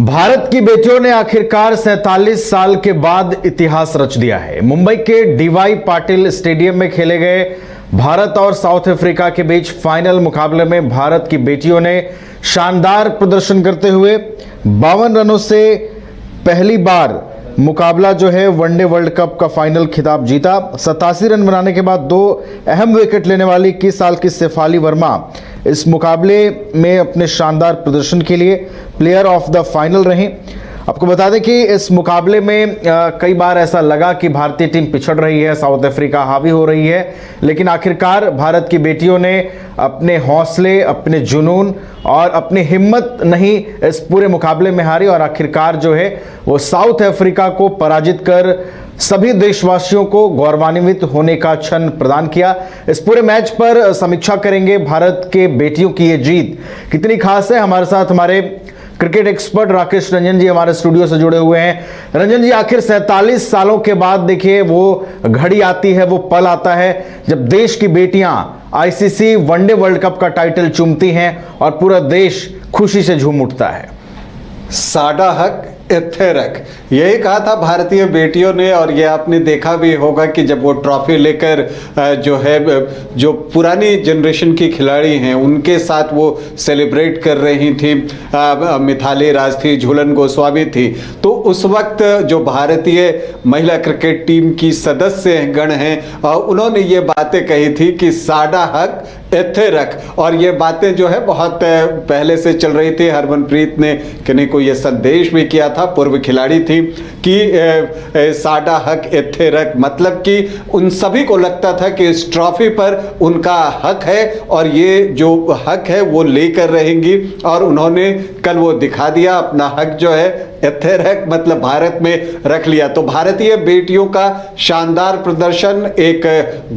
भारत की बेटियों ने आखिरकार 47 साल के बाद इतिहास रच दिया है। मुंबई के डीवाई पाटिल स्टेडियम में खेले गए भारत और साउथ अफ्रीका के बीच फाइनल मुकाबले में भारत की बेटियों ने शानदार प्रदर्शन करते हुए 52 रनों से पहली बार मुकाबला जो है वनडे वर्ल्ड कप का फाइनल खिताब जीता। 87 रन बनाने के बाद दो अहम विकेट लेने वाली 21 साल की शेफाली वर्मा इस मुकाबले में अपने शानदार प्रदर्शन के लिए प्लेयर ऑफ द फाइनल रही। आपको बता दें कि इस मुकाबले में कई बार ऐसा लगा कि भारतीय टीम पिछड़ रही है, साउथ अफ्रीका हावी हो रही है, लेकिन आखिरकार भारत की बेटियों ने अपने हौसले, अपने जुनून और अपनी हिम्मत नहीं इस पूरे मुकाबले में हारी और आखिरकार जो है वो साउथ अफ्रीका को पराजित कर सभी देशवासियों को गौरवान्वित होने का क्षण प्रदान किया। इस पूरे मैच पर समीक्षा करेंगे भारत के बेटियों की ये जीत कितनी खास है। हमारे साथ हमारे क्रिकेट एक्सपर्ट राकेश रंजन जी हमारे स्टूडियो से जुड़े हुए हैं। रंजन जी, आखिर 47 सालों के बाद देखिए वो घड़ी आती है, वो पल आता है जब देश की बेटियां आईसीसी वनडे वर्ल्ड कप का टाइटल चूमती हैं और पूरा देश खुशी से झूम उठता है। साडा हक इत्थे रख, यही कहा था भारतीय बेटियों ने। और ये आपने देखा भी होगा कि जब वो ट्रॉफी लेकर जो पुरानी जनरेशन की खिलाड़ी हैं उनके साथ वो सेलिब्रेट कर रही थी, मिथाली राज थी, झूलन गोस्वामी थी, तो उस वक्त जो भारतीय महिला क्रिकेट टीम की सदस्य गण हैं उन्होंने ये बातें कही थी कि साडा हक इत्थे रख। और ये बातें जो है बहुत पहले से चल रही थी। हरमनप्रीत ने किन्हीं को ये संदेश भी किया था, पूर्व खिलाड़ी थी, कि साडा हक इत्थे रख, मतलब कि उन सभी को लगता था कि इस ट्रॉफी पर उनका हक है और ये जो हक है वो लेकर रहेंगी। और उन्होंने कल वो दिखा दिया, अपना हक जो है इत्थे रख मतलब भारत में रख लिया। तो भारतीय बेटियों का शानदार प्रदर्शन एक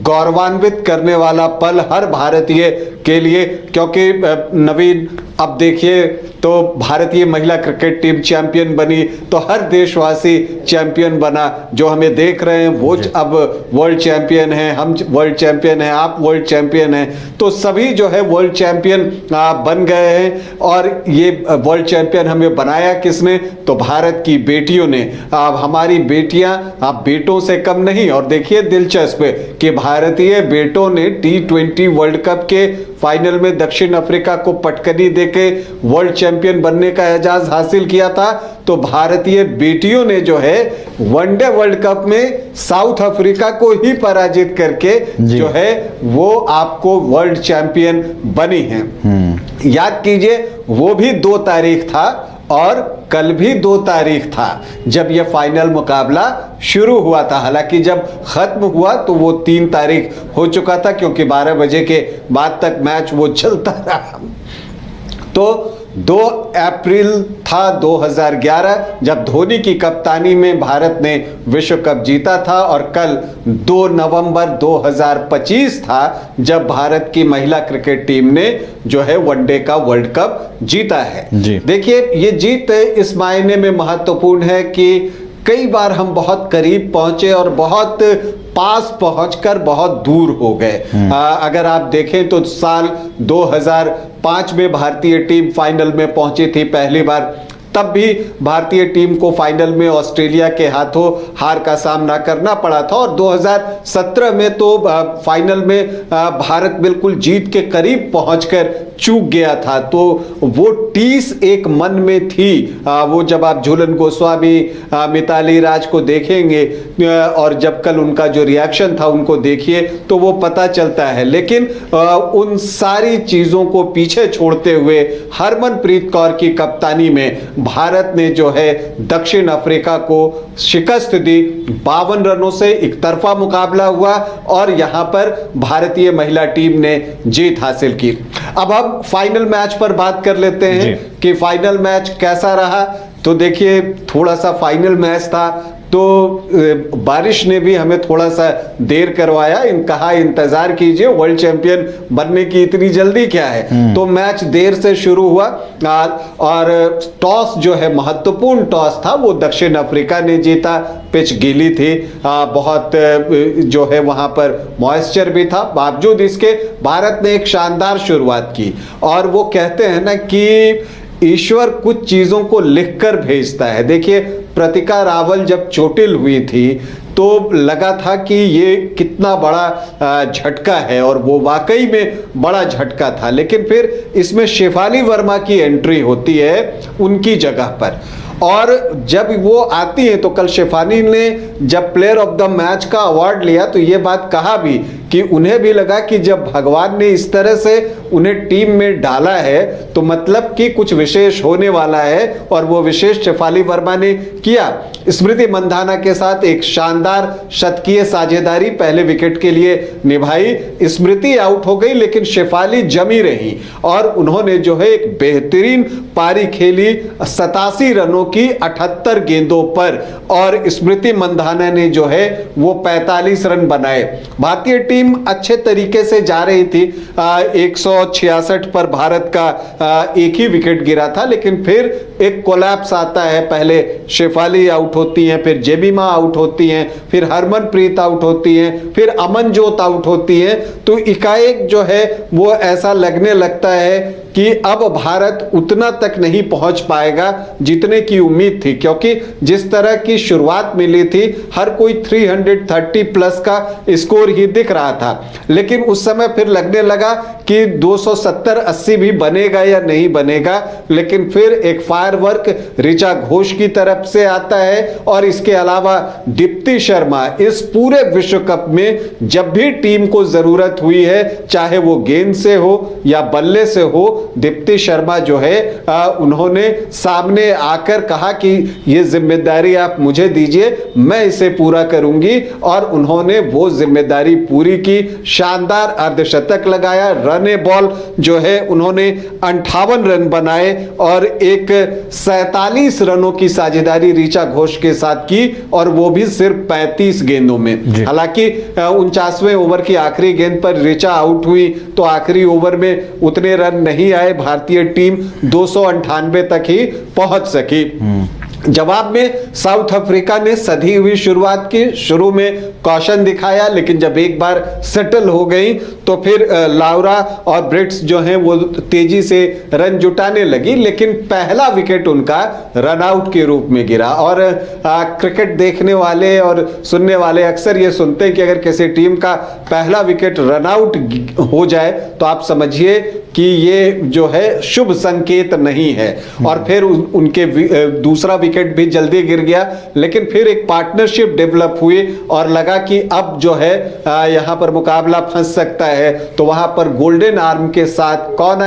गौरवान्वित करने वाला पल हर भारतीय के लिए, क्योंकि नवीन अब देखिए तो भारतीय महिला क्रिकेट टीम चैंपियन बनी तो हर देशवासी चैंपियन बना। जो हमें देख रहे हैं वो अब वर्ल्ड चैंपियन है, हम वर्ल्ड चैंपियन हैं, आप वर्ल्ड चैंपियन हैं, तो सभी जो है वर्ल्ड चैंपियन बन गए हैं। और ये वर्ल्ड चैंपियन हमें बनाया किसने? तो भारत की बेटियों ने। अब हमारी बेटियां अब बेटों से कम नहीं। और देखिए दिलचस्प कि भारतीय बेटों ने T20 वर्ल्ड कप के फाइनल में दक्षिण अफ्रीका को पटकनी देके वर्ल्ड चैंपियन बनने का एजाज हासिल किया था। तो भारतीय बेटियों ने जो है वनडे वर्ल्ड कप में साउथ अफ्रीका को ही पराजित करके जो है वो आपको वर्ल्ड चैंपियन बनी है। याद कीजिए वो भी 2 तारीख था और कल भी 2 तारीख था जब यह फाइनल मुकाबला शुरू हुआ था। हालांकि जब खत्म हुआ तो वो 3 तारीख हो चुका था, क्योंकि 12 बजे के बाद तक मैच वो चलता रहा। तो 2 अप्रैल था 2011 जब धोनी की कप्तानी में भारत ने विश्व कप जीता था, और कल 2 नवंबर 2025 था जब भारत की महिला क्रिकेट टीम ने जो है वनडे का वर्ल्ड कप जीता है। देखिए ये जीत इस मायने में महत्वपूर्ण है कि कई बार हम बहुत करीब पहुंचे और बहुत पास पहुंचकर बहुत दूर हो गए। अगर आप देखें तो साल 2005 में भारतीय टीम फाइनल में पहुंची थी पहली बार, तब भी भारतीय टीम को फाइनल में ऑस्ट्रेलिया के हाथों हार का सामना करना पड़ा था। और 2017 में तो फाइनल में भारत बिल्कुल जीत के करीब पहुंचकर चूक गया था। तो वो टीस एक मन में थी। वो जब आप झूलन गोस्वामी, मिताली राज को देखेंगे और जब कल उनका जो रिएक्शन था उनको देखिए तो वो पता चलता है। लेकिन उन सारी चीजों को पीछे छोड़ते हुए हरमनप्रीत कौर की कप्तानी में भारत ने जो है दक्षिण अफ्रीका को शिकस्त दी। 52 रनों से एक तरफा मुकाबला हुआ और यहां पर भारतीय महिला टीम ने जीत हासिल की। अब हम फाइनल मैच पर बात कर लेते हैं कि फाइनल मैच कैसा रहा। तो देखिए थोड़ा सा फाइनल मैच था तो बारिश ने भी हमें थोड़ा सा देर करवाया। कहा इंतजार कीजिए, वर्ल्ड चैंपियन बनने की इतनी जल्दी क्या है। तो मैच देर से शुरू हुआ और टॉस जो है महत्वपूर्ण टॉस था वो दक्षिण अफ्रीका ने जीता। पिच गीली थी, बहुत जो है वहां पर मॉइस्चर भी था, बावजूद इसके भारत ने एक शानदार शुरुआत की। और वो कहते हैं ना कि ईश्वर कुछ चीजों को लिखकर भेजता है। देखिए, प्रतिका रावल जब चोटिल हुई थी तो लगा था कि ये कितना बड़ा झटका है, और वो वाकई में बड़ा झटका था। लेकिन फिर इसमें शेफाली वर्मा की एंट्री होती है उनकी जगह पर, और जब वो आती है तो कल शेफाली ने जब प्लेयर ऑफ द मैच का अवार्ड लिया तो ये बात कहा भी कि उन्हें भी लगा कि जब भगवान ने इस तरह से उन्हें टीम में डाला है तो मतलब कि कुछ विशेष होने वाला है, और वो विशेष शेफाली वर्मा ने किया। स्मृति मंधाना के साथ एक शानदार शतकीय साझेदारी पहले विकेट के लिए निभाई। स्मृति आउट हो गई लेकिन शेफाली जमी रही और उन्होंने जो है एक बेहतरीन पारी खेली 87 रनों की 78 गेंदों पर, और स्मृति मंधाना ने जो है वो 45 रन बनाए। भारतीय टीम अच्छे तरीके से जा रही थी। 166 पर भारत का एक ही विकेट गिरा था, लेकिन फिर एक कोलैप्स आता है। पहले शेफाली आउट होती हैं, फिर जेमिमा आउट होती हैं, फिर हरमनप्रीत आउट होती हैं, फिर अमनजोत आउट होती हैं। तो एकाएक जो है वो ऐसा लगने लगता है कि अब भारत उतना तक नहीं पहुंच पाएगा जितने की उम्मीद थी, क्योंकि जिस तरह की शुरुआत मिली थी हर कोई 330 प्लस का स्कोर ही दिख रहा था। लेकिन उस समय फिर लगने लगा कि 270-80 भी बनेगा या नहीं बनेगा। लेकिन फिर एक फायरवर्क ऋचा घोष की तरफ से आता है, और इसके अलावा दीप्ति शर्मा इस पूरे विश्व कप में जब भी टीम को जरूरत हुई है, चाहे वो गेंद से हो या बल्ले से हो, दीप्ति शर्मा जो है उन्होंने सामने आकर कहा कि ये जिम्मेदारी आप मुझे दीजिए, मैं इसे पूरा करूंगी, और उन्होंने वो जिम्मेदारी पूरी की। शानदार अर्धशतक लगाया, रन बॉल जो है उन्होंने 58 रन बनाए और एक 47 रनों की साझेदारी ऋचा घोष के साथ की, और वो भी सिर्फ 35 गेंदों में। हालांकि 49वें ओवर की आखिरी गेंद पर ऋचा आउट हुई तो आखिरी ओवर में उतने रन नहीं आए, भारतीय टीम 298 तक ही पहुंच सकी। जवाब में साउथ अफ्रीका ने सधी हुई शुरुआत की, शुरू में कौशन दिखाया, लेकिन जब एक बार सेटल हो गई तो फिर लाउरा और ब्रिट्स जो हैं वो तेजी से रन जुटाने लगी। लेकिन पहला विकेट उनका रन आउट के रूप में गिरा, और क्रिकेट देखने वाले और सुनने वाले अक्सर ये सुनते हैं कि अगर किसी टीम का पहला विकेट रन आउट हो जाए तो आप समझिए कि ये जो है शुभ संकेत नहीं है। और फिर उनके दूसरा विकेट भी जल्दी गिर गया, लेकिन फिर एक पार्टनरशिप डेवलप हुई और लगा कि अब जो है यहां पर मुकाबला फंस सकता है। तो वहां पर गोल्डन आर्म के साथ कौन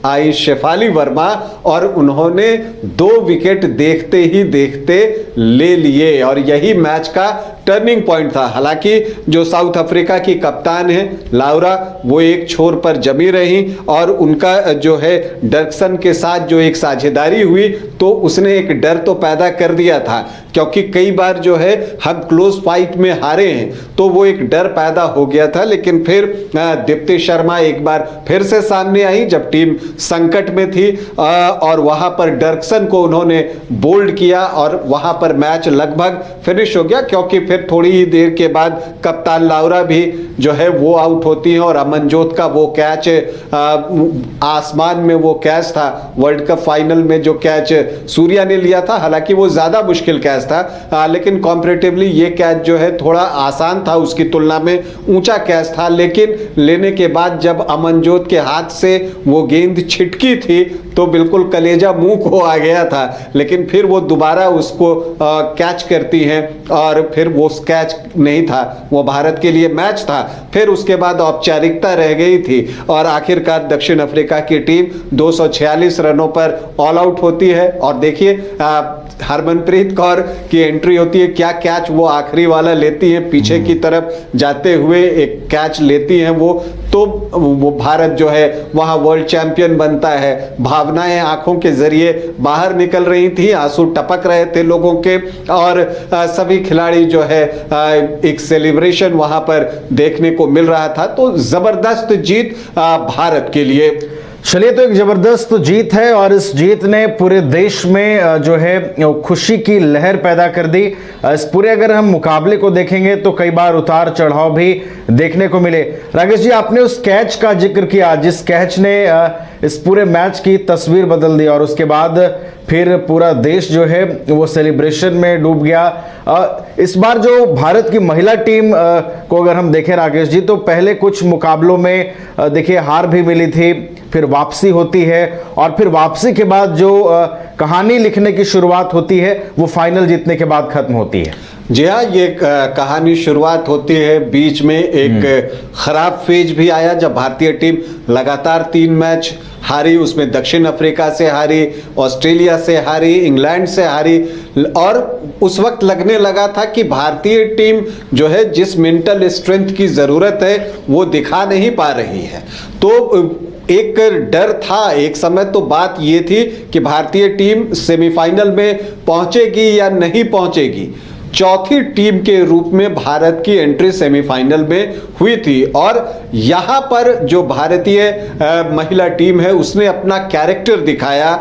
आई शेफाली वर्मा, और उन्होंने 2 विकेट देखते ही देखते ले लिए, और यही मैच का टर्निंग पॉइंट था। हालांकि जो साउथ अफ्रीका की कप्तान है लाउरा, वो एक छोर पर जमी रही, और उनका जो है डर्कसन के साथ जो एक साझेदारी हुई तो उसने एक डर तो पैदा कर दिया था, क्योंकि कई बार जो है हम क्लोज फाइट में हारे हैं, तो वो एक डर पैदा हो गया था। लेकिन फिर दीप्ति शर्मा एक बार फिर से सामने आई जब टीम संकट में थी, और वहां पर डर्कसन को उन्होंने बोल्ड किया, और वहां पर मैच लगभग फिनिश हो गया, क्योंकि फिर थोड़ी ही देर के बाद कप्तान लाउरा भी जो है वो आउट होती है, और अमनजोत का वो कैच आसमान में वो कैच था, वर्ल्ड कप फाइनल में जो कैच सूर्या ने लिया था, हालांकि वो ज्यादा मुश्किल कैच था, लेकिन कॉम्पैरेटिवली ये कैच जो है थोड़ा आसान था, उसकी तुलना में ऊंचा कैच था। लेकिन लेने के बाद जब अमनजोत के हाथ से वो गेंद छिटकी थी तो बिल्कुल कलेजा मुंह को आ गया था, लेकिन फिर वो दोबारा उसको कैच करती हैं, और फिर वो कैच नहीं था, वो भारत के लिए मैच था। फिर उसके बाद औपचारिकता रह गई थी, और आखिरकार दक्षिण अफ्रीका की टीम 246 रनों पर ऑल आउट होती है। और देखिए हरमनप्रीत कौर की एंट्री होती है, क्या कैच वो आखिरी वाला लेती है, पीछे की तरफ जाते हुए एक कैच लेती हैं वो, तो वो भारत जो है वहां वर्ल्ड चैंपियन बनता है। भावनाएं आंखों के जरिए बाहर निकल रही थी, आंसू टपक रहे थे लोगों के, और सभी खिलाड़ी जो है एक सेलिब्रेशन वहां पर देखने को मिल रहा था। तो जबरदस्त जीत भारत के लिए। चलिए, तो एक जबरदस्त जीत है और इस जीत ने पूरे देश में जो है खुशी की लहर पैदा कर दी। इस पूरे अगर हम मुकाबले को देखेंगे तो कई बार उतार चढ़ाव भी देखने को मिले। राकेश जी, आपने उस कैच का जिक्र किया जिस कैच ने इस पूरे मैच की तस्वीर बदल दी और उसके बाद फिर पूरा देश जो है वो सेलिब्रेशन में डूब गया। इस बार जो भारत की महिला टीम को अगर हम देखें राकेश जी, तो पहले कुछ मुकाबलों में देखिए हार भी मिली थी, फिर वापसी होती है और फिर वापसी के बाद जो कहानी लिखने की शुरुआत होती है वो फाइनल जीतने के बाद खत्म होती है। जी हाँ, ये कहानी शुरुआत होती है, बीच में एक खराब फेज भी आया जब भारतीय टीम लगातार 3 मैच हारी, उसमें दक्षिण अफ्रीका से हारी, ऑस्ट्रेलिया से हारी, इंग्लैंड से हारी और उस वक्त लगने लगा था कि भारतीय टीम जो है जिस मेंटल स्ट्रेंथ की जरूरत है वो दिखा नहीं पा रही है। तो एक डर था, एक समय तो बात ये थी कि भारतीय टीम सेमीफाइनल में पहुंचेगी या नहीं पहुंचेगी। चौथी टीम के रूप में भारत की एंट्री सेमीफाइनल में हुई थी और यहां पर जो भारतीय महिला टीम है उसने अपना कैरेक्टर दिखाया।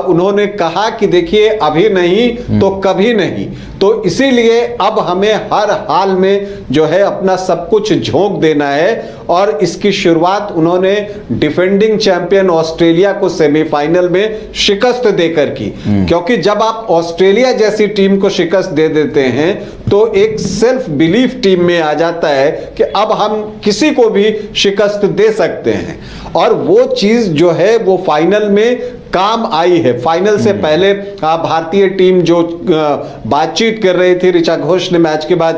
उन्होंने कहा कि देखिए अभी नहीं तो कभी नहीं, तो इसीलिए अब हमें हर हाल में जो है अपना सब कुछ झोंक देना है और इसकी शुरुआत उन्होंने डिफेंडिंग चैंपियन ऑस्ट्रेलिया को सेमीफाइनल में शिकस्त देकर की। क्योंकि जब आप ऑस्ट्रेलिया जैसी टीम को शिकस्त दे देते हैं तो एक सेल्फ बिलीफ टीम में आ जाता है कि अब हम किसी को भी शिकस्त दे सकते हैं और वो चीज जो है वो फाइनल में काम आई है। फाइनल से पहले भारतीय टीम जो बातचीत कर रही थी, ऋचा घोष ने मैच के बाद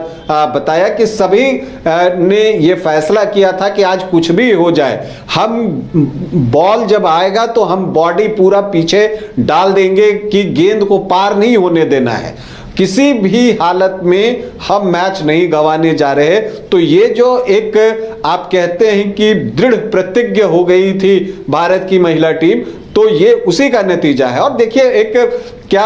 बताया कि सभी ने ये फैसला किया था कि आज कुछ भी हो जाए, हम बॉल जब आएगा तो हम बॉडी पूरा पीछे डाल देंगे कि गेंद को पार नहीं होने देना है, किसी भी हालत में हम मैच नहीं गंवाने जा रहे। तो ये जो एक आप कहते हैं कि दृढ़ प्रतिज्ञ हो गई थी भारत की महिला टीम, तो ये उसी का नतीजा है। और देखिए एक क्या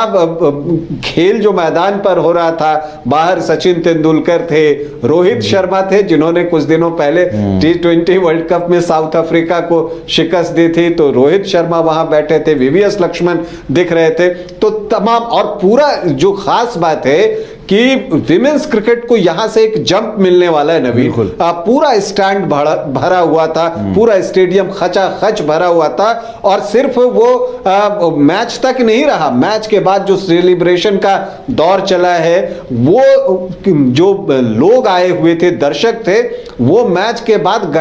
खेल जो मैदान पर हो रहा था, बाहर सचिन तेंदुलकर थे, रोहित शर्मा थे जिन्होंने कुछ दिनों पहले T20 वर्ल्ड कप में साउथ अफ्रीका को शिकस्त दी थी, तो रोहित शर्मा वहां बैठे थे, VVS लक्ष्मण दिख रहे थे। तो तमाम और पूरा जो खास बात है कि विमेंस क्रिकेट को यहां से एक जंप मिलने वाला है नवीन। पूरा स्टैंड भरा हुआ था, पूरा स्टेडियम खचाखच भरा हुआ था और सिर्फ वो मैच तक नहीं रहा, मैच के बाद जो सेलिब्रेशन का दौर चला है, वो जो लोग आए हुए थे, दर्शक थे, वो मैच के बाद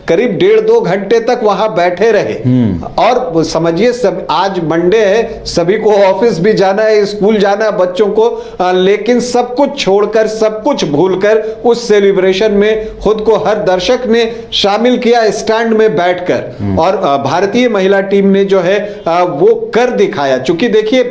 करीब 1.5-2 घंटे तक वहां बैठे रहे। और समझिए सब आज मंडे है, सभी को ऑफिस भी जाना है, स्कूल जाना है बच्चों को, लेकिन सब कुछ छोड़कर, सब कुछ भूलकर उस सेलिब्रेशन में खुद को हर दर्शक ने शामिल किया स्टैंड में बैठकर। और भारतीय महिला टीम ने जो है वो कर दिखाया। चूंकि देखिए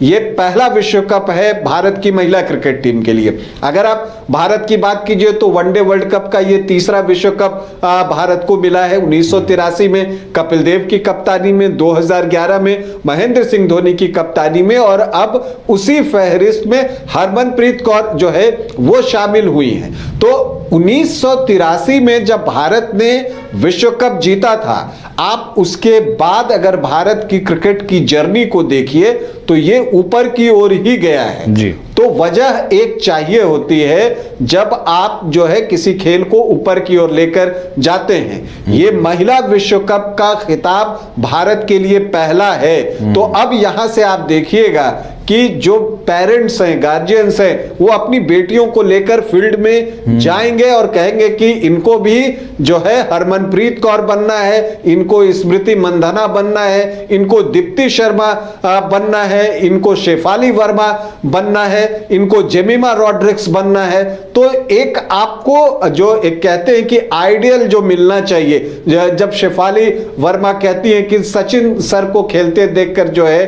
ये पहला विश्व कप है भारत की महिला क्रिकेट टीम के लिए। अगर आप भारत की बात कीजिए तो वनडे वर्ल्ड कप का ये तीसरा विश्व कप भारत को मिला है। 1983 में कपिल देव की कप्तानी में, 2011 में महेंद्र सिंह धोनी की कप्तानी में और अब उसी फहरिस्त में हरमनप्रीत कौर जो है वो शामिल हुई हैं। तो 1983 में जब भारत ने विश्व कप जीता था, आप उसके बाद अगर भारत की क्रिकेट की जर्नी को देखिए तो ये ऊपर की ओर ही गया है जी। तो वजह एक चाहिए होती है जब आप जो है किसी खेल को ऊपर की ओर लेकर जाते हैं। ये महिला विश्व कप का खिताब भारत के लिए पहला है। तो अब यहां से आप देखिएगा कि जो पेरेंट्स हैं, गार्जियंस हैं, वो अपनी बेटियों को लेकर फील्ड में जाएंगे और कहेंगे कि इनको भी जो है हरमनप्रीत कौर बनना है, इनको स्मृति मंधाना बनना है, इनको दीप्ति शर्मा बनना है, इनको शेफाली वर्मा बनना है, इनको जेमिमा रॉड्रिक्स बनना है। तो एक आपको जो एक कहते हैं कि आइडियल जो मिलना चाहिए, जब शेफाली वर्मा कहती हैं कि सचिन सर को खेलते देखकर जो है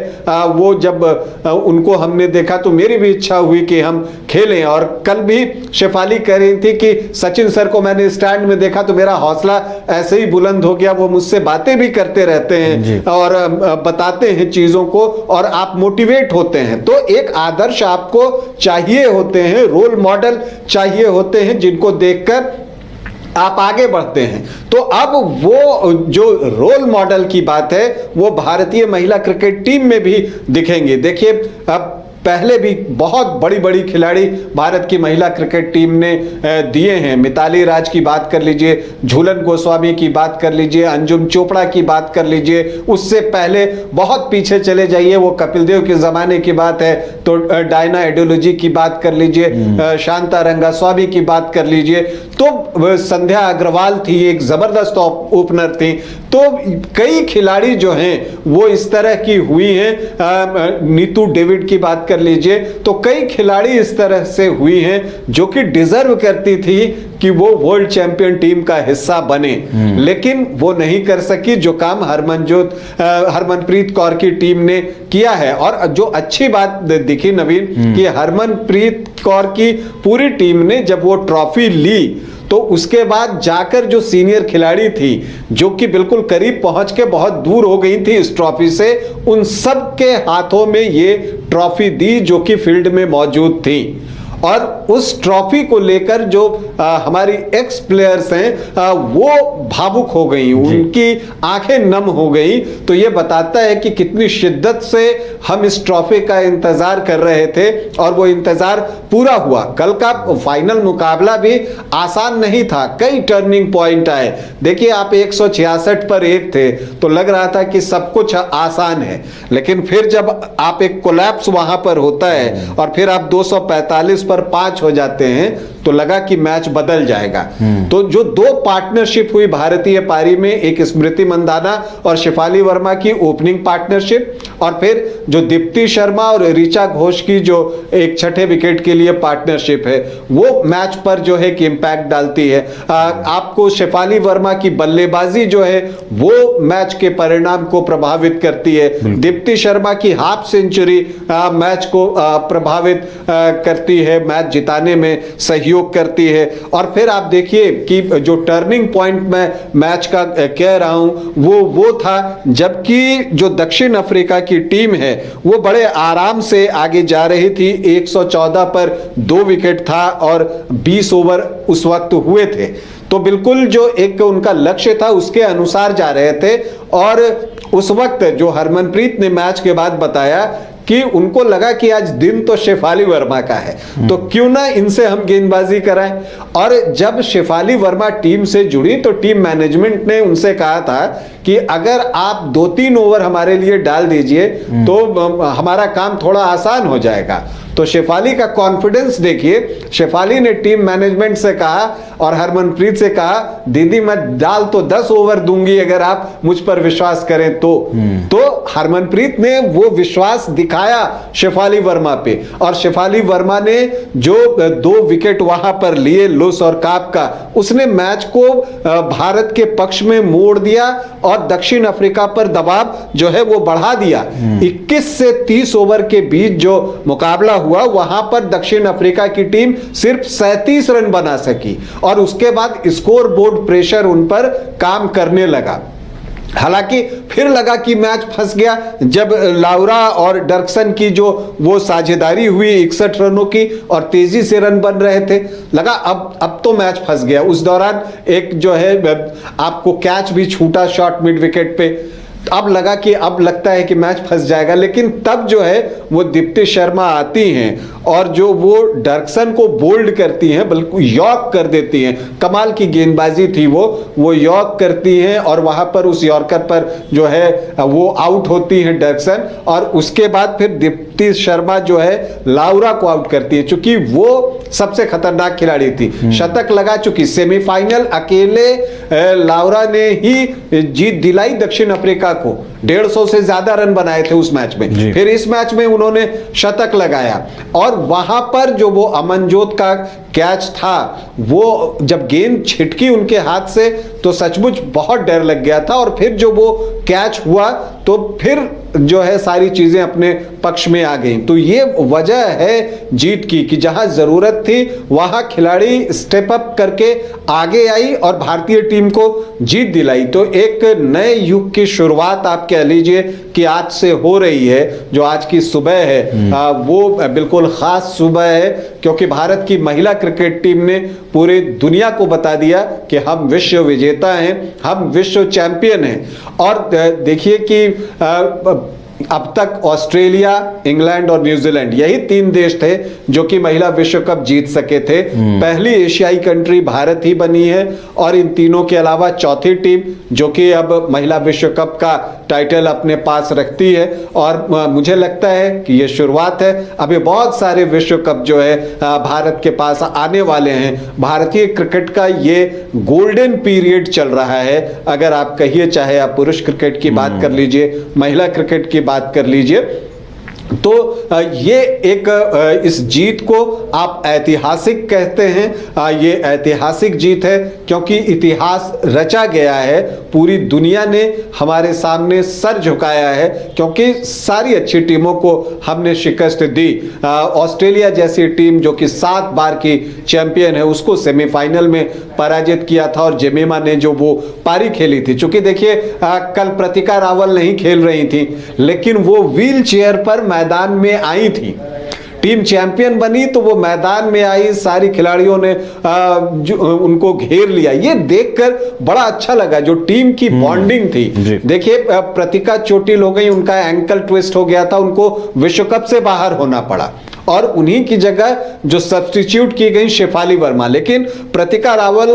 वो जब उनको हमने देखा तो मेरी भी इच्छा हुई कि हम खेलें। और कल भी शेफाली कह रही थी कि सचिन सर को मैंने स्टैंड में देखा तो मेरा हौसला ऐसे ही बुलंद हो गया, वो मुझसे बातें भी करते रहते हैं और बताते हैं चीजों को और आप मोटिवेट होते हैं। तो एक आदर्श आपको चाहिए होते हैं, रोल मॉडल चाहिए होते हैं जिनको देखकर आप आगे बढ़ते हैं। तो अब वो जो रोल मॉडल की बात है वो भारतीय महिला क्रिकेट टीम में भी दिखेंगे। देखिए, अब पहले भी बहुत बड़ी बड़ी खिलाड़ी भारत की महिला क्रिकेट टीम ने दिए हैं। मिताली राज की बात कर लीजिए, झूलन गोस्वामी की बात कर लीजिए, अंजुम चोपड़ा की बात कर लीजिए, उससे पहले बहुत पीछे चले जाइए, वो कपिल देव के जमाने की बात है तो डायना एडोलॉजी की बात कर लीजिए, शांता रंगास्वामी की बात कर लीजिए, तो संध्या अग्रवाल थी, एक जबरदस्त ओपनर थी। तो कई खिलाड़ी जो हैं वो इस तरह की हुई हैं। नीतू डेविड की बात कर लीजिए, तो कई खिलाड़ी इस तरह से हुई हैं जो कि डिजर्व करती थी कि वो वर्ल्ड चैंपियन टीम का हिस्सा बने, लेकिन वो नहीं कर सकी, जो काम हरमनप्रीत कौर की टीम ने किया है। और जो अच्छी बात दिखी नवीन, कि हरमनप्रीत कौर की पूरी टीम ने जब वो ट्रॉफी ली तो उसके बाद जाकर जो सीनियर खिलाड़ी थी जो कि बिल्कुल करीब पहुंच के बहुत दूर हो गई थी इस ट्रॉफी से, उन सब के हाथों में ये ट्रॉफी दी जो कि फील्ड में मौजूद थी। और उस ट्रॉफी को लेकर जो हमारी एक्स प्लेयर्स हैं वो भावुक हो गई, उनकी आंखें नम हो गई। तो ये बताता है कि कितनी शिद्दत से हम इस ट्रॉफी का इंतजार कर रहे थे और वो इंतजार पूरा हुआ। कल का फाइनल मुकाबला भी आसान नहीं था, कई टर्निंग पॉइंट आए। देखिए, आप 166 पर 1 थे तो लग रहा था कि सब कुछ आसान है, लेकिन फिर जब आप एक कोलैप्स वहां पर होता है और फिर आप 245 पर 5 हो जाते हैं तो लगा कि मैच बदल जाएगा। तो जो दो पार्टनरशिप हुई भारतीय पारी में, एक स्मृति मंदाना और शेफाली वर्मा की ओपनिंग पार्टनरशिप, और फिर जो दीप्ति शर्मा और ऋचा घोष की जो एक छठे विकेट के लिए पार्टनरशिप है, वो मैच पर जो है कि इंपैक्ट डालती है। आपको शेफाली वर्मा की बल्लेबाजी जो है वो मैच के परिणाम को प्रभावित करती है। दीप्ति शर्मा की हाफ सेंचुरी मैच को प्रभावित करती है, मैच जिताने में सहयोग करती है। और फिर आप देखिए कि जो टर्निंग पॉइंट मैं मैच का कह रहा हूं वो था जबकि जो दक्षिण अफ्रीका की टीम है वो बड़े आराम से आगे जा रही थी। 114 पर 2 विकेट था और 20 ओवर उस वक्त हुए थे, तो बिल्कुल जो एक उनका लक्ष्य था उसके अनुसार जा रहे थे। और उस वक्त जो हरमनप्रीत ने मैच के बाद बताया कि उनको लगा कि आज दिन तो शेफाली वर्मा का है, तो क्यों ना इनसे हम गेंदबाजी कराएं। और जब शेफाली वर्मा टीम से जुड़ी तो टीम मैनेजमेंट ने उनसे कहा था कि अगर आप 2-3 ओवर हमारे लिए डाल दीजिए तो हमारा काम थोड़ा आसान हो जाएगा। तो शेफाली का कॉन्फिडेंस देखिए, शेफाली ने टीम मैनेजमेंट से कहा और हरमनप्रीत से कहा, दीदी मैं डाल तो 10 ओवर दूंगी अगर आप मुझ पर विश्वास करें तो हरमनप्रीत ने वो विश्वास दिखाया शेफाली वर्मा पे, और शेफाली वर्मा ने जो 2 विकेट वहां पर लिए लुस और काप का, उसने मैच को भारत के पक्ष में मोड़ दिया और दक्षिण अफ्रीका पर दबाव जो है वो बढ़ा दिया। 21 से 30 ओवर के बीच जो मुकाबला हुआ वहां पर दक्षिण अफ्रीका की टीम सिर्फ 37 रन बना सकी और उसके बाद स्कोर बोर्ड प्रेशर उन पर काम करने लगा। हालांकि फिर लगा कि मैच फंस गया जब लाउरा और डर्कसन की जो वो साझेदारी हुई 61 रनों की और तेजी से रन बन रहे थे, लगा अब तो मैच फंस गया। उस दौरान एक जो है आपको कैच भी छूटा शॉर्ट मिड विकेट पे, अब लगा कि अब लगता है कि मैच फंस जाएगा। लेकिन तब जो है वो दीप्ति शर्मा आती हैं और जो वो डर्कसन को बोल्ड करती हैं, बल्कि यॉर्क कर देती हैं। कमाल की गेंदबाजी थी वो यॉर्क करती हैं और वहां पर उस यॉर्कर पर जो है वो आउट होती हैं डर्कसन, और उसके बाद फिर दीप्ति शर्मा जो है लाउरा को आउट करती है, चूंकि वो सबसे खतरनाक खिलाड़ी थी, शतक लगा चुकी। सेमीफाइनल अकेले लाउरा ने ही जीत दिलाई दक्षिण अफ्रीका को, 150 से ज्यादा रन बनाए थे उस मैच में। फिर इस मैच में उन्होंने शतक लगाया और वहां पर जो वो अमनजोत का कैच था, वो जब गेंद छिटकी उनके हाथ से तो सचमुच बहुत डर लग गया था। और फिर जो वो कैच हुआ तो फिर जो है सारी चीजें अपने पक्ष में आ गई। तो ये वजह है जीत की कि जहां जरूरत थी वहां खिलाड़ी स्टेप अप करके आगे आई और भारतीय टीम को जीत दिलाई। तो एक नए युग की शुरुआत आप कह लीजिए कि आज से हो रही है। जो आज की सुबह है वो बिल्कुल खास सुबह है, क्योंकि भारत की महिला क्रिकेट टीम ने पूरी दुनिया को बता दिया कि हम विश्व विजेता हैं, हम विश्व चैंपियन हैं। और देखिए कि अब तक ऑस्ट्रेलिया, इंग्लैंड और न्यूजीलैंड यही 3 देश थे जो कि महिला विश्व कप जीत सके थे। पहली एशियाई कंट्री भारत ही बनी है और इन तीनों के अलावा चौथी टीम जो कि अब महिला विश्व कप का टाइटल अपने पास रखती है। और मुझे लगता है कि ये शुरुआत है, अभी बहुत सारे विश्व कप जो है भारत के पास आने वाले हैं। भारतीय क्रिकेट का ये गोल्डन पीरियड चल रहा है, अगर आप कहिए, चाहे आप पुरुष क्रिकेट की बात कर लीजिए, महिला क्रिकेट की बात कर लीजिए। तो ये एक इस जीत को आप ऐतिहासिक कहते हैं। ये ऐतिहासिक जीत है क्योंकि इतिहास रचा गया है, पूरी दुनिया ने हमारे सामने सर झुकाया है क्योंकि सारी अच्छी टीमों को हमने शिकस्त दी। ऑस्ट्रेलिया जैसी टीम जो कि 7 बार की चैंपियन है, उसको सेमीफाइनल में पराजित किया था और जेमिमा ने जो वो पारी खेली थी, चूंकि देखिए कल प्रतिका रावल नहीं खेल रही थी, लेकिन वो व्हील चेयर पर मैदान में आई थी। टीम चैंपियन बनी तो वो मैदान में आई, सारी खिलाड़ियों ने उनको घेर लिया। ये देखकर बड़ा अच्छा लगा, जो टीम की बॉन्डिंग थी। देखिए प्रतिका चोटिल हो गई, उनका एंकल ट्विस्ट हो गया था, उनको विश्व कप से बाहर होना पड़ा और उन्हीं की जगह जो सब्स्टिट्यूट की गई शेफाली वर्मा। लेकिन प्रतिका रावल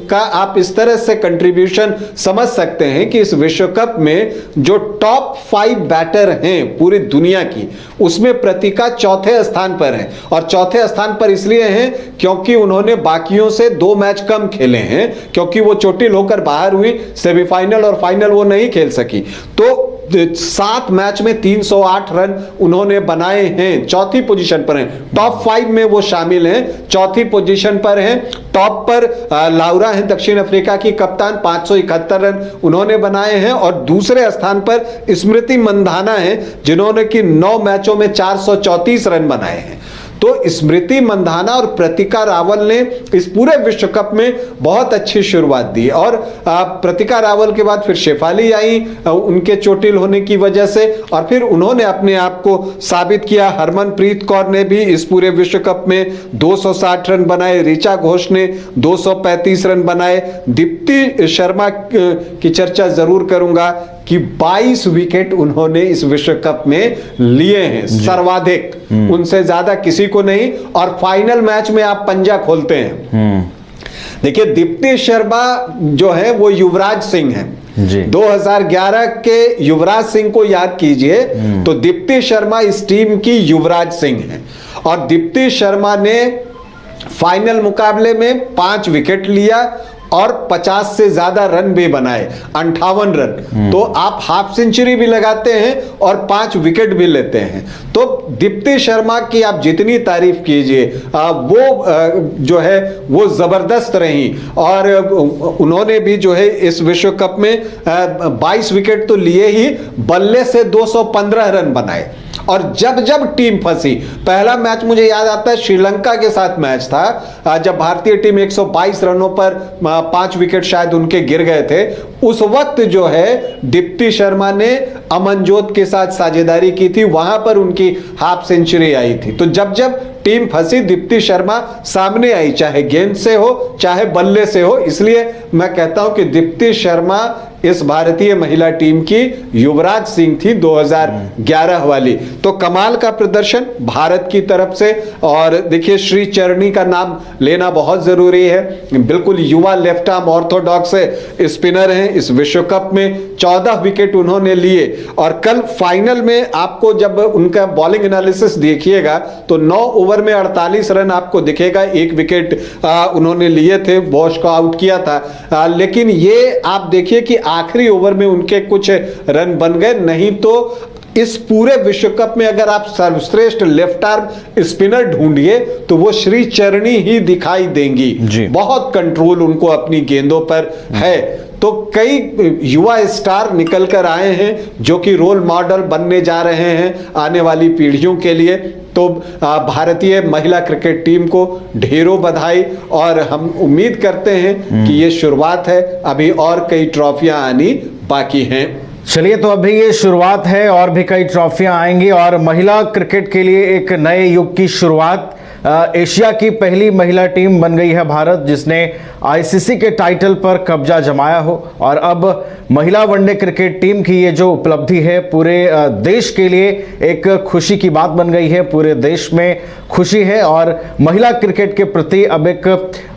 का आप इस तरह से कंट्रीब्यूशन समझ सकते हैं कि इस विश्व कप में जो टॉप 5 बैटर हैं पूरी दुनिया की, उसमें प्रतिका चौथे स्थान पर है। और चौथे स्थान पर इसलिए हैं क्योंकि उन्होंने बाकियों से 2 मैच कम खेले हैं, क्योंकि वो चोटिल होकर बाहर हुई, सेमीफाइनल और फाइनल वो नहीं खेल सकी। तो 7 मैच में 308 रन उन्होंने बनाए हैं, चौथी पोजीशन पर हैं। टॉप 5 में वो शामिल हैं, चौथी पोजीशन पर हैं। टॉप पर लाउरा हैं, दक्षिण अफ्रीका की कप्तान, 571 रन उन्होंने बनाए हैं। और दूसरे स्थान पर स्मृति मंधाना हैं, जिन्होंने कि 9 मैचों में 434 रन बनाए हैं। तो स्मृति मंधाना और प्रतिका रावल ने इस पूरे विश्व कप में बहुत अच्छी शुरुआत दी। और प्रतिका रावल के बाद फिर शेफाली आई उनके चोटिल होने की वजह से, और फिर उन्होंने अपने आप को साबित किया। हरमनप्रीत कौर ने भी इस पूरे विश्व कप में 260 रन बनाए, ऋचा घोष ने 235 रन बनाए। दीप्ति शर्मा की चर्चा जरूर करूंगा कि 22 विकेट उन्होंने इस विश्व कप में लिए हैं, सर्वाधिक, उनसे ज्यादा किसी को नहीं। और फाइनल मैच में आप पंजा खोलते हैं। देखिए दीप्ति शर्मा जो है वो युवराज सिंह है। 2011 के युवराज सिंह को याद कीजिए, तो दीप्ति शर्मा इस टीम की युवराज सिंह है। और दीप्ति शर्मा ने फाइनल मुकाबले में 5 विकेट लिया और 50 से ज्यादा रन भी बनाए, 58 रन। तो आप हाफ सेंचुरी भी लगाते हैं और 5 विकेट भी लेते हैं। तो दीप्ति शर्मा की आप जितनी तारीफ कीजिए, वो जो है वो जबरदस्त रही। और उन्होंने भी जो है इस विश्व कप में 22 विकेट तो लिए ही, बल्ले से 215 रन बनाए। और जब जब टीम फंसी, पहला मैच मुझे याद आता है श्रीलंका के साथ मैच था, जब भारतीय टीम 122 रनों पर 5 विकेट शायद उनके गिर गए थे, उस वक्त जो है दीप्ति शर्मा ने अमनजोत के साथ साझेदारी की थी, वहां पर उनकी हाफ सेंचुरी आई थी। तो जब जब टीम फंसी, दीप्ति शर्मा सामने आई, चाहे गेंद से हो चाहे बल्ले से हो। इसलिए मैं कहता हूं कि दीप्ति शर्मा इस भारतीय महिला टीम की युवराज सिंह थी 2011 वाली। तो कमाल का प्रदर्शन भारत की तरफ से। और देखिए श्री चरणी का नाम लेना बहुत जरूरी है, बिल्कुल युवा लेफ्ट आर्म ऑर्थोडॉक्स स्पिनर हैं। इस विश्व कप में 14 विकेट उन्होंने लिए। और कल फाइनल में आपको जब उनका बॉलिंग एनालिसिस देखिएगा तो 9 ओवर में 48 रन आपको दिखेगा, 1 विकेट उन्होंने लिए थे, बॉश को आउट किया था। लेकिन ये आप देखिए कि आखिरी ओवर में उनके कुछ रन बन गए, नहीं तो इस पूरे विश्व कप में अगर आप सर्वश्रेष्ठ लेफ्ट आर्म स्पिनर ढूंढिए तो वो श्री चरणी ही दिखाई देंगी। बहुत कंट्रोल उनको अपनी गेंदों पर है। तो कई युवा स्टार निकल कर आए हैं जो कि रोल मॉडल बनने जा रहे हैं आने वाली पीढ़ियों के लिए। तो भारतीय महिला क्रिकेट टीम को ढेरों बधाई, और हम उम्मीद करते हैं कि ये शुरुआत है, अभी और कई ट्रॉफियां आनी बाकी हैं। चलिए, तो अभी ये शुरुआत है, और भी कई ट्रॉफियां आएंगी और महिला क्रिकेट के लिए एक नए युग की शुरुआत एशिया की पहली महिला टीम बन गई है भारत, जिसने आईसीसी के टाइटल पर कब्जा जमाया हो। और अब महिला वनडे क्रिकेट टीम की ये जो उपलब्धि है पूरे देश के लिए एक खुशी की बात बन गई है। पूरे देश में खुशी है और महिला क्रिकेट के प्रति अब एक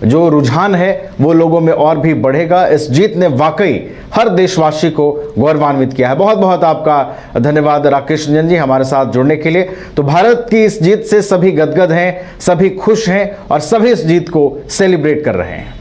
जो रुझान है वो लोगों में और भी बढ़ेगा। इस जीत ने वाकई हर देशवासी को गौरवान्वित किया है। बहुत बहुत आपका धन्यवाद राकेश रंजन जी हमारे साथ जुड़ने के लिए। तो भारत की इस जीत से सभी गदगद हैं, सभी खुश हैं और सभी इस जीत को सेलिब्रेट कर रहे हैं।